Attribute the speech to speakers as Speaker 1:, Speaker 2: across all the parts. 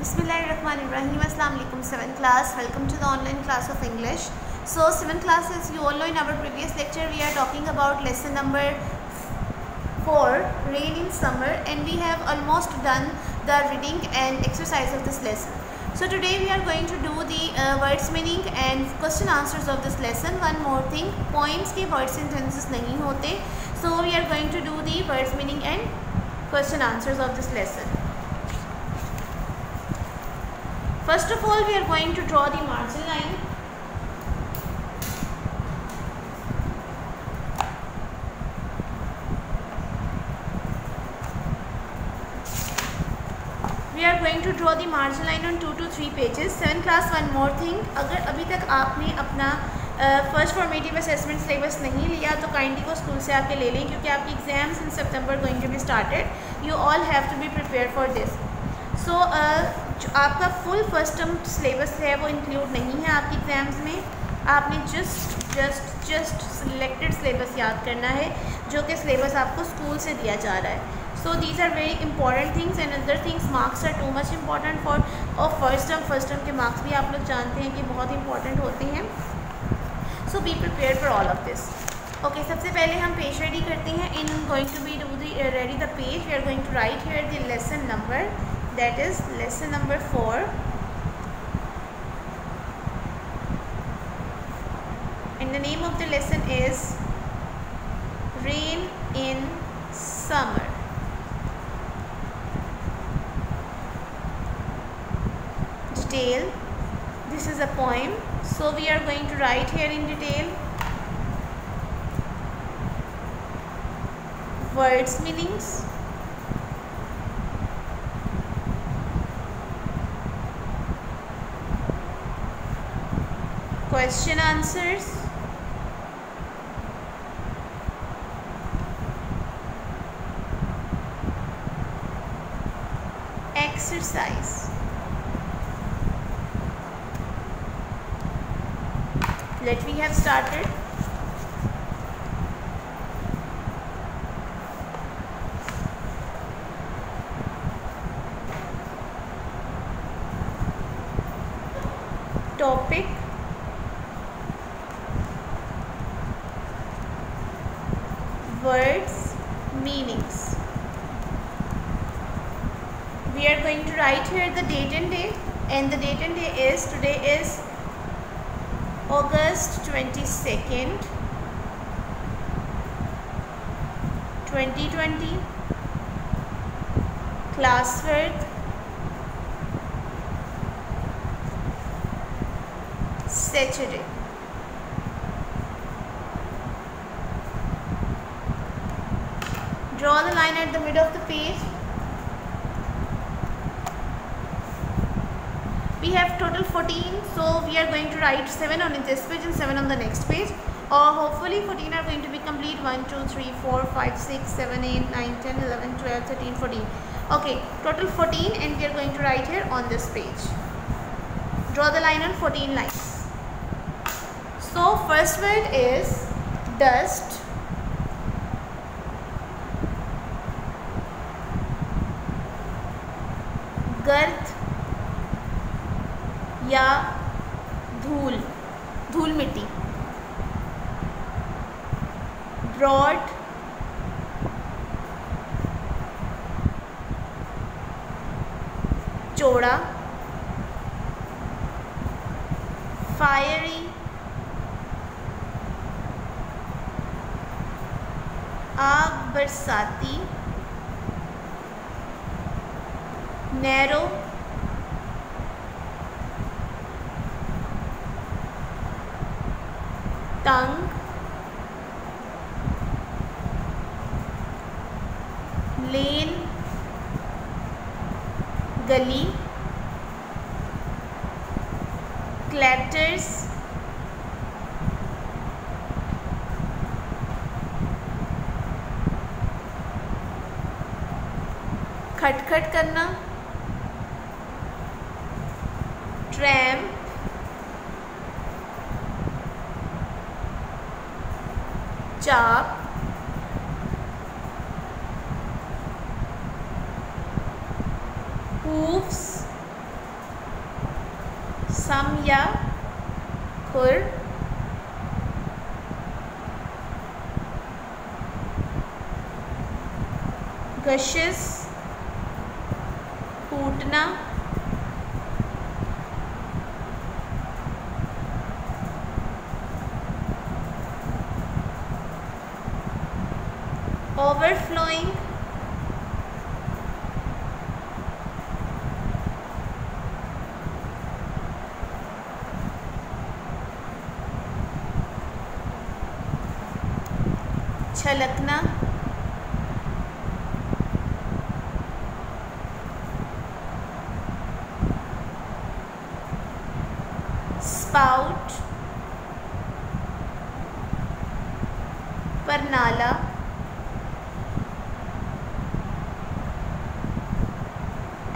Speaker 1: Bismillahirrahmanirrahim. Assalamu alaikum 7th class. Welcome to the online class of English. So 7th class, as you all know, in our previous lecture we are talking about lesson number 4, rain in summer, and we have almost done the reading and exercise of this lesson. So today we are going to do the words meaning and question answers of this lesson. One more thing, poems के word sentences नहीं होते, so we are going to do the words meaning and question answers of this lesson. First of all, we are going to draw the margin line. We are going to draw the margin line on 2 to 3 pages. 7th class, one more thing, अगर अभी तक आपने अपना first formative assessment syllabus नहीं लिया तो kindly को school से आके ले लें, क्योंकि आपकी exams in September going to be started. You all have to be prepare for this. So जो आपका फुल फर्स्ट टर्म सिलेबस है वो इंक्लूड नहीं है आपकी एग्ज़ाम्स में. आपने जस्ट सिलेक्टेड सिलेबस याद करना है जो कि सिलेबस आपको स्कूल से दिया जा रहा है. So these are very important things and other things. Marks are too much important for और फर्स्ट टर्म के मार्क्स भी आप लोग जानते हैं कि बहुत इंपॉर्टेंट होते हैं. So be prepare for all of this. Okay, सबसे पहले हम पेज रेडी करते हैं. In going to be do the ready the page. We are going to write here the lesson number, that is lesson number 4, and the name of the lesson is rain in summer. Detail, this is a poem, so we are going to write here in detail words meanings, question answers, exercise. Let me have started. Topic, words, meanings. We are going to write here the date and day, and the date and day is, today is August 22nd, 2020. Class work, Saturday. Draw the line at the middle of the page. We have total 14, so we are going to write 7 on this page and 7 on the next page, or hopefully 14 are going to be complete. 1 2 3 4 5 6 7 8 9 10 11 12 13 14. Okay, total 14, and we are going to write here on this page. Draw the line on 14 lines. So first word is dust, गर्द या धूल मिट्टी. Broad, चौड़ा. Fiery, आग बरसाती. Narrow, तंग. लेन, गली. Clatters, खटखट करना. ट्रैम, चाप, hooves, सम या खुर, गशिश फूटना, overflowing, छलकना, स्पाउट, परनाला,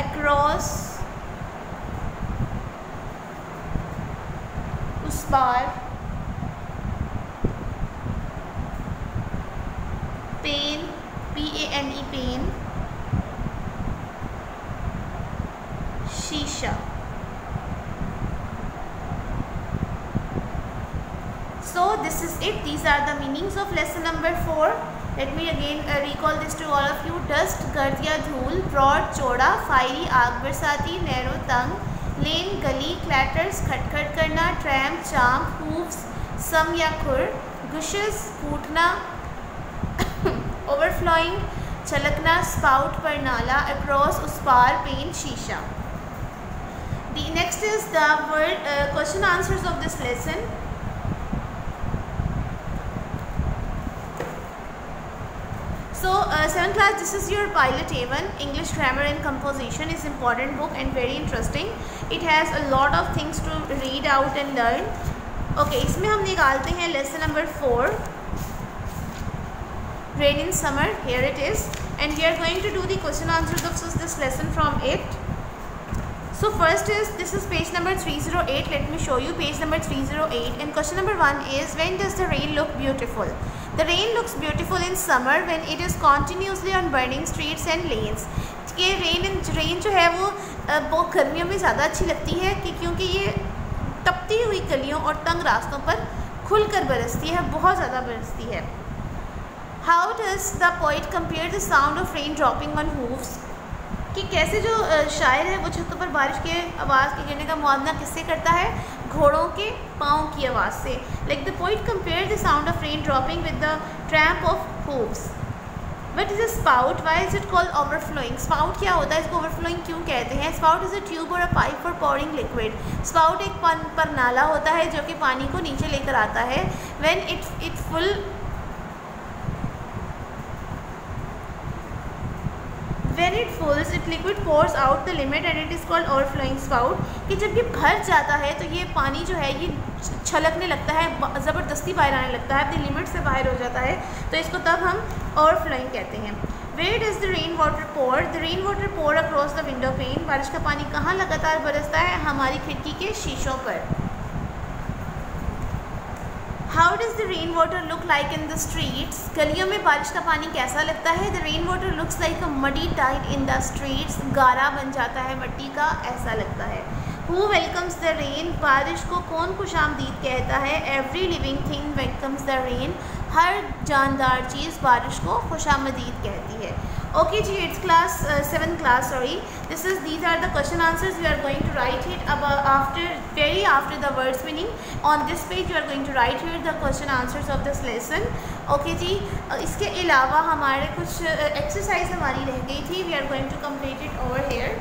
Speaker 1: अक्रॉस, उस पार, पेन, PANE पेन, शीशा। So this is it. These are the meanings of lesson number 4. Let me again recall this to all of you. Dust गर्द या धूल, broad चौड़ा, fiery आग बरसाती, narrow तंग, lane गली, clatters खटखट करना, tramp चांप, hooves सम या खुर, gushes फूटना, overflowing छलकना, spout पर नाला, across उस पार, pain शीशा। The next is the word question answers of this lesson. So 7th class, this is your pilot A1. English grammar and composition is important book and very interesting. It has a lot of things to read out and learn. Okay, इसमें हम निकालते हैं lesson number 4, rain in summer. Here it is, and we are going to do the question answers of this lesson from it. So first is, this is page number 308. Let me show you page number 308, and question number 1 is, when does the rain look beautiful? The rain looks beautiful in summer when it is continuously on burning streets and lanes. ये rain जो है वो गर्मियों में ज़्यादा अच्छी लगती है क्योंकि ये तपती हुई गलियों और तंग रास्तों पर खुलकर बरसती है, बहुत ज़्यादा बरसती है। How does the poet compare the sound of rain dropping on hoofs? कि कैसे जो शायर है वो छतों पर बारिश के आवाज़ के गिरने का मुआवजा किससे करता है? घोड़ों के पाँव की आवाज़ से। Like the poet compared the sound of rain dropping with the tramp of hooves. What is a spout? Why is it called overflowing? Spout क्या होता है? इसको overflowing क्यों कहते हैं? Spout is a tube or a pipe for pouring liquid. Spout एक परनाला होता है जो कि पानी को नीचे लेकर आता है। When it full When it fills, it liquid pours out the limit and it is called overflowing spout. कि जब ये भर जाता है तो ये पानी जो है ये छलकने लगता है, ज़बरदस्ती बाहर आने लगता है, अपनी लिमिट से बाहर हो जाता है, तो इसको तब हम overflowing कहते हैं। Where does the rain water pour? The rain water pour across the window pane. बारिश का पानी कहाँ लगातार बरसता है? हमारी खिड़की के शीशों पर। How does the rain water look like in the streets? गलियों में बारिश का पानी कैसा लगता है? The rain water looks like a muddy tide in the streets. गारा बन जाता है मिट्टी का, ऐसा लगता है। Who welcomes the rain? बारिश को कौन खुशामदीद कहता है? Every living thing welcomes the rain. हर जानदार चीज़ बारिश को खुशामदीद कहती है। Okay ji, it's class 7th class, sorry. These are the question answers. We are going to write it very after the words meaning. On this page you are going to write here the question answers of this lesson. Okay जी, इसके अलावा हमारे कुछ exercise हमारी रह गई थी. We are going to complete it over here.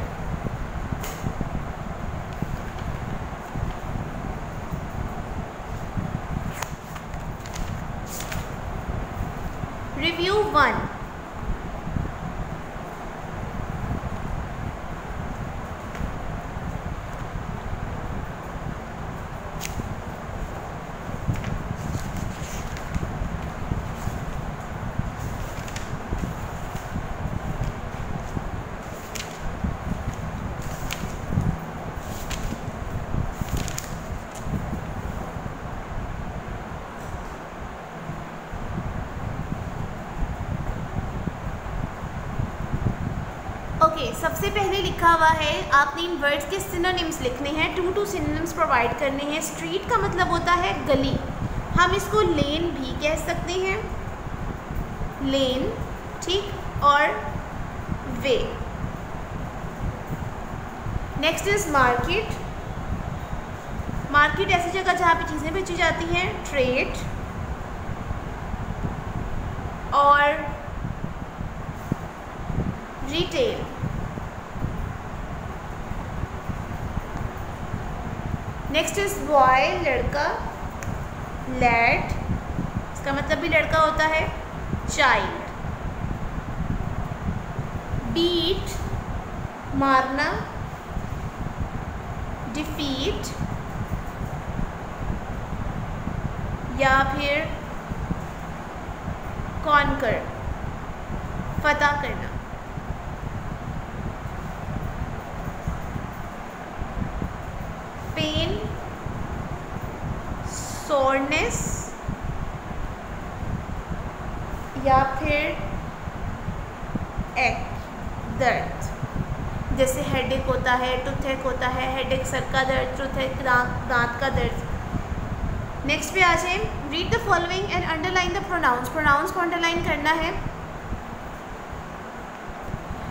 Speaker 1: Review 1. Okay, सबसे पहले लिखा हुआ है आपने इन वर्ड्स के सिनोनिम्स लिखने हैं, 2 सिनोनिम्स प्रोवाइड करने हैं। स्ट्रीट का मतलब होता है गली, हम इसको लेन भी कह सकते हैं, लेन, ठीक, और way. Next is market. Market ऐसी जगह जहाँ पे चीज़ें बेची जाती हैं, ट्रेड। और रिटेल। नेक्स्ट इज बॉय, लड़का, लैड, इसका मतलब भी लड़का होता है, चाइल्ड। बीट, मारना, डिफीट या फिर कॉन्कर, फतह करना। पेन, सोरनेस या फिर एक, दर्द, जैसे हेडेक होता है, टूथेक होता है, हेडेक सर का दर्द, टूथेक दांत का दर्द। नेक्स्ट पे आ जाए, read the following and underline the pronouns. Pronouns को अंडरलाइन करना है।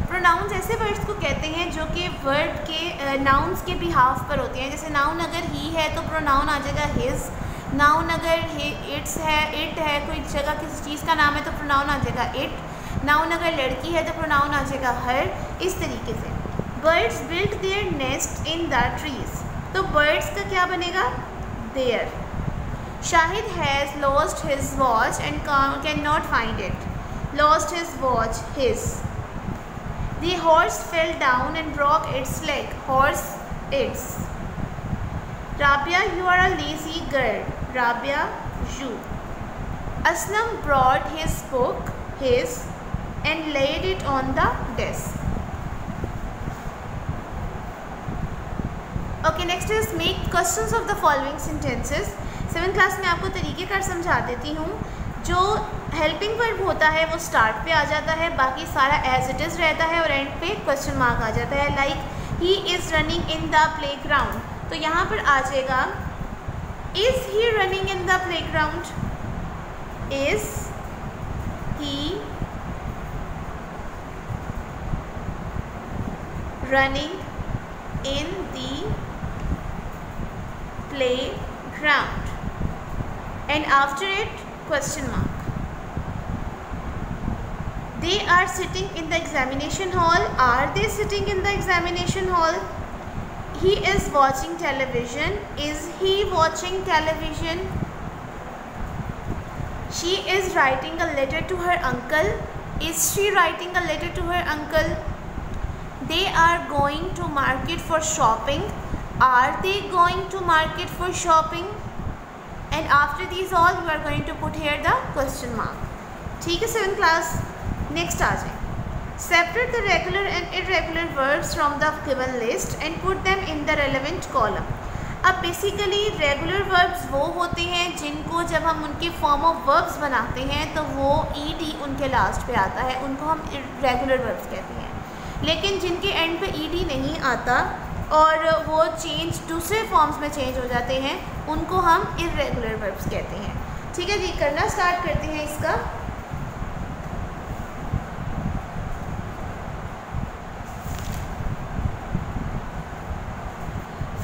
Speaker 1: प्रोनाउंस ऐसे वर्ड्स को कहते हैं जो कि वर्ड के नाउन्स के बिहाफ पर होते हैं। जैसे नाउन अगर ही है तो प्रोनाउन आ जाएगा हिज, नाउन अगर इट्स है, इट है, कोई जगह किसी चीज़ का नाम है तो प्रोनाउन आ जाएगा इट, नाउन अगर लड़की है तो प्रोनाउन आ जाएगा हर, इस तरीके से। Birds built their nest in the trees, तो बर्ड्स का क्या बनेगा, their. Shahid has lost his watch and can not find it, lost his watch, his. The horse fell down and broke its leg, horse, its. Rabia, you are a lazy girl, Rabia, you. Aslam brought his book, his, and laid it on the desk. Okay, next is make questions of the following sentences. 7th class में आपको तरीक़ेकार समझा देती हूँ। जो helping verb होता है वो start पे आ जाता है, बाकी सारा एज इट इज़ रहता है और एंड पे क्वेश्चन मार्क आ जाता है। Like he is running in the play ground, तो यहाँ पर आ जाएगा is he running in the play ground, is he running in the play ground, and after it question mark. They are sitting in the examination hall. Are they sitting in the examination hall? He is watching television. Is he watching television? She is writing a letter to her uncle. Is she writing a letter to her uncle? They are going to market for shopping. Are they going to market for shopping? And after these all you are going to put here the question mark. ठीक है 7th class. Next आ जाए, separate the regular and irregular verbs from the given list and put them in the relevant column. अब basically regular verbs वो होते हैं जिनको जब हम उनके फॉर्म ऑफ वर्ब्स बनाते हैं तो वो ed उनके लास्ट पे आता है, उनको हम रेगुलर वर्ब्स कहते हैं। लेकिन जिनके एंड पे ed नहीं आता और वो चेंज दूसरे फॉर्म्स में चेंज हो जाते हैं, उनको हम इर्रेगुलर वर्ब्स कहते हैं। ठीक है जी, करना स्टार्ट करते हैं इसका।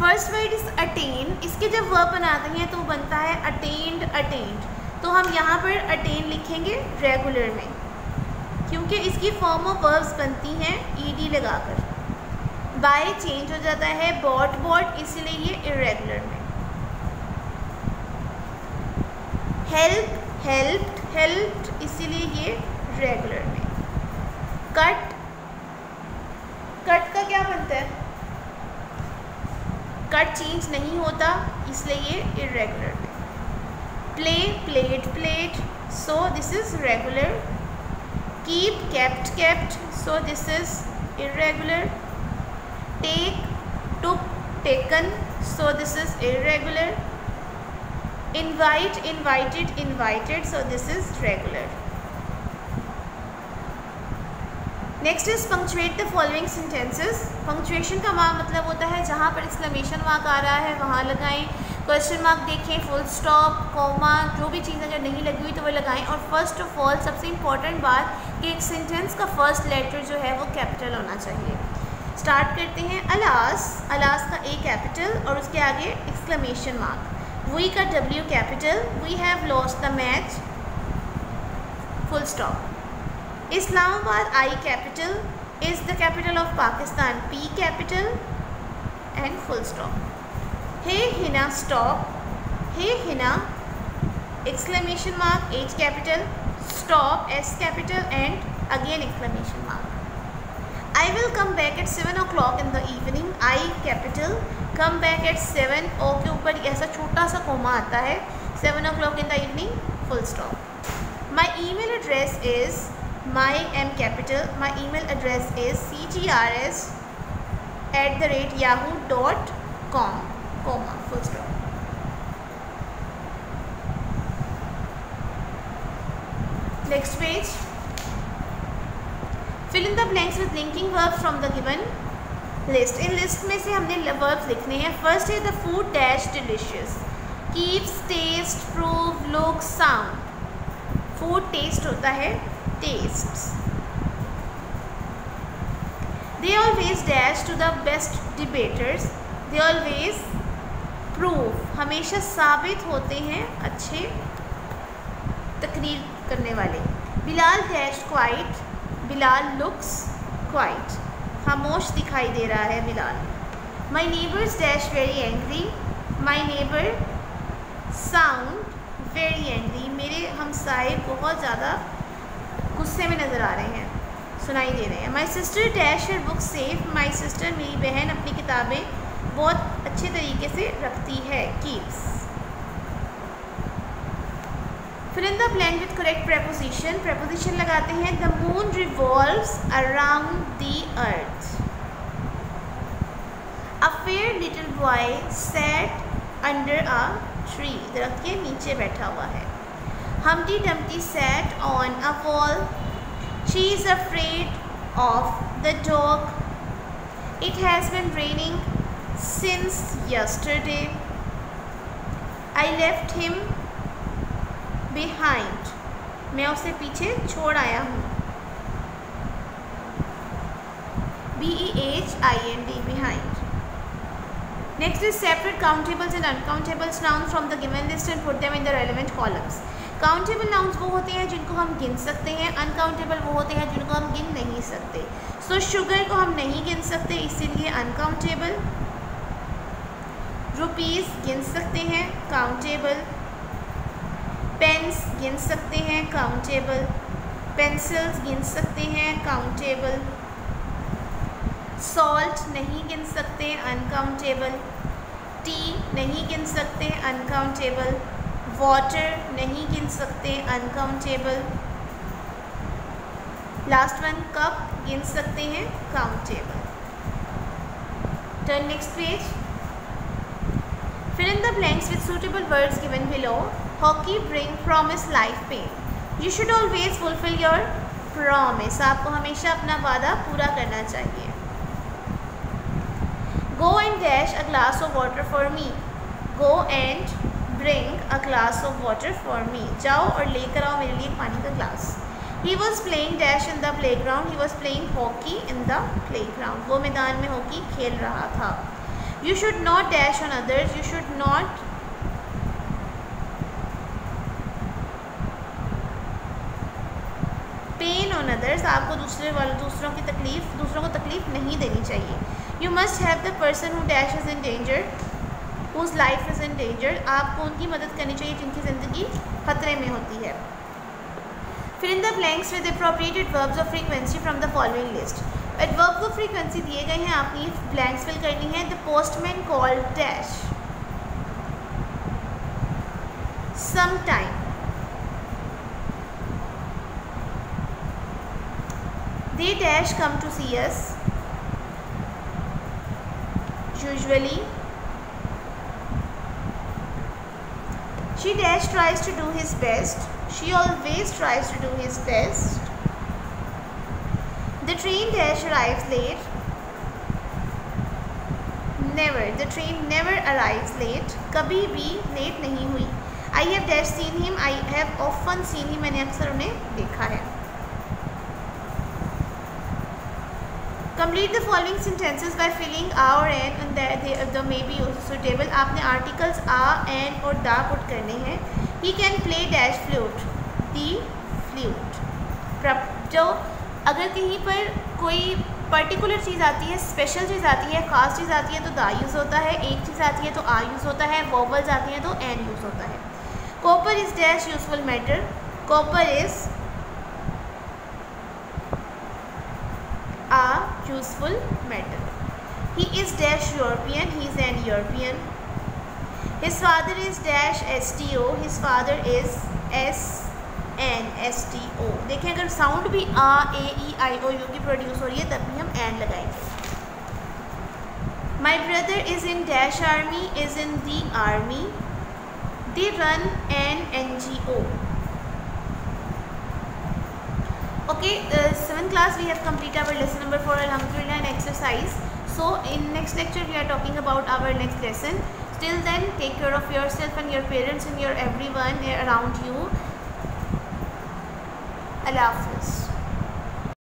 Speaker 1: First word is attain. इसके जब वर्ब बनाते हैं तो बनता है अटेन्ड, अटेन्ड। तो हम यहाँ पर अटेन लिखेंगे रेगुलर में, क्योंकि इसकी फॉर्म ऑफ वर्ब्स बनती हैं ed लगाकर। बाय चेंज हो जाता है बॉट, बॉट, इसीलिए ये इरेगुलर में। हेल्प, हेल्प्ड, हेल्प्ड, इसीलिए ये रेगुलर में। कट, कट का क्या बनता है, कट चेंज नहीं होता इसलिए ये इरेगुलर में। Play, played, played, so this is regular. Keep, kept, kept, so this is irregular. Take, took, taken, so this is irregular. Invite, invited, invited, so this is regular. Next is punctuate the following sentences. Punctuation का मतलब होता है जहाँ पर exclamation mark आ रहा है वहाँ लगाएं, क्वेश्चन मार्क देखें, फुल स्टॉप, कॉमा, जो भी चीज़ अगर नहीं लगी हुई तो वो लगाएं। और फर्स्ट ऑफ ऑल सबसे इम्पॉर्टेंट बात कि एक सेंटेंस का फर्स्ट लेटर जो है वो कैपिटल होना चाहिए। स्टार्ट करते हैं। अलास, अलास का ए कैपिटल और उसके आगे एक्सक्लेमेशन मार्क। वी का W capital, we have lost the match, full stop. Islamabad I capital, is the capital of Pakistan, P capital and full stop. Hey Hina stop, hey Hina exclamation mark, H capital, stop, S capital and again exclamation mark. I will come back at 7 o'clock in the evening, I capital, come back at 7, O के ऊपर ऐसा छोटा सा coma आता है, 7 o'clock in the evening, full stop. My email address is, my M capital, my email address is cgrs@yahoo.com, comma, full stop. Next page. Fill in the blanks with linking verbs from the given list. In list में से हमने verbs लिखने हैं। First है the food dash delicious, keeps, taste, prove, look, sound। food taste होता है tastes। They always dash to the best debaters, they always prove, हमेशा साबित होते हैं अच्छे तकरीर करने वाले। Bilal dash quiet, Bilal looks quiet, खामोश दिखाई दे रहा है Bilal. My neighbors dash very angry, my neighbor sound very angry, मेरे हमसाए बहुत ज़्यादा गुस्से में नज़र आ रहे हैं, सुनाई दे रहे हैं। My sister dash her book safe, my sister मेरी बहन अपनी किताबें बहुत अच्छे तरीके से रखती है, कीप्स। फिर in the blank with correct preposition, preposition लगाते हैं। The moon revolves around the earth, a fair little boy sat under a tree, दरख्त के नीचे बैठा हुआ है। Humpty Dumpty sat on a wall, she is afraid of the dog, it has been raining since yesterday, I left him behind, मैं उसे पीछे छोड़ आया हूँ, behind, behind। Next is separate countables and uncountables nouns from the given list and put them in the relevant columns। Countable nouns वो होते हैं जिनको हम गिन सकते हैं, अनकाउंटेबल वो होते हैं जिनको हम गिन नहीं सकते। सो शुगर को हम नहीं गिन सकते इसीलिए अनकाउंटेबल। रुपीज़ गिन सकते हैं, काउंटेबल। पेन्स गिन सकते हैं, काउंटेबल। पेंसिल्स गिन सकते हैं, काउंटेबल। सॉल्ट नहीं गिन सकते, अनकाउंटेबल। टी नहीं गिन सकते, अनकाउंटेबल। वाटर नहीं गिन सकते, अनकाउंटेबल। लास्ट वन कप गिन सकते हैं, countable. Turn next page. Fill in the blanks with suitable words given below. Hockey bring promise life pen, you should always fulfil your promise, आपको हमेशा अपना वादा पूरा करना चाहिए। Go and dash a glass of water for me, go and bring a glass of water for me, जाओ और लेकर आओ मेरे लिए पानी का glass. He was playing dash in the playground, he was playing hockey in the playground, वो मैदान में हॉकी खेल रहा था। You should not dash on others, you should not pain on others, आपको दूसरों को तकलीफ नहीं देनी चाहिए। You must help the person who dashes in danger, whose life is in danger, आपको उनकी मदद करनी चाहिए जिनकी ज़िंदगी खतरे में होती है। फिर इन the blanks with appropriated verbs of frequency from the following list। Adverbs of frequency दिए गए हैं, आपने ब्लैंक्स फिल करनी है। The postman called dash sometime, they dash come to see us usually, she dash tries to do his best, she always tries to do his best, The train dash arrives late. Never. The train never arrives late. कभी भी late नहीं हुई. I have dash seen him. I have often seen him. मैंने अक्सर उन्हें देखा है. Complete the following sentences by filling a or an and the may be also suitable. आपने articles a, an और da put करने हैं. He can play dash flute. The flute. जो अगर कहीं पर कोई पर्टिकुलर चीज़ आती है, स्पेशल चीज़ आती है, ख़ास चीज़ आती है तो दा यूज़ होता है. एक चीज़ आती है तो आ यूज़ होता है. वोवल्स आती हैं तो एन यूज़ होता है. Copper is dash useful matter. Copper is a useful matter. He is dash European. He is an European. His father is dash STO. His father is SNSTO. देखें अगर sound भी आ ए ई आई ओ you की produce हो रही है तब भी हम एन लगाएंगे. My brother is in dash army. Is in the army. They run an NGO. Okay, 7th class we have completed our lesson number 4 alhamdulillah and exercise. So in next lecture we are talking about our next lesson. Till then, take care of yourself and your parents and your everyone around you. Allah Hafiz.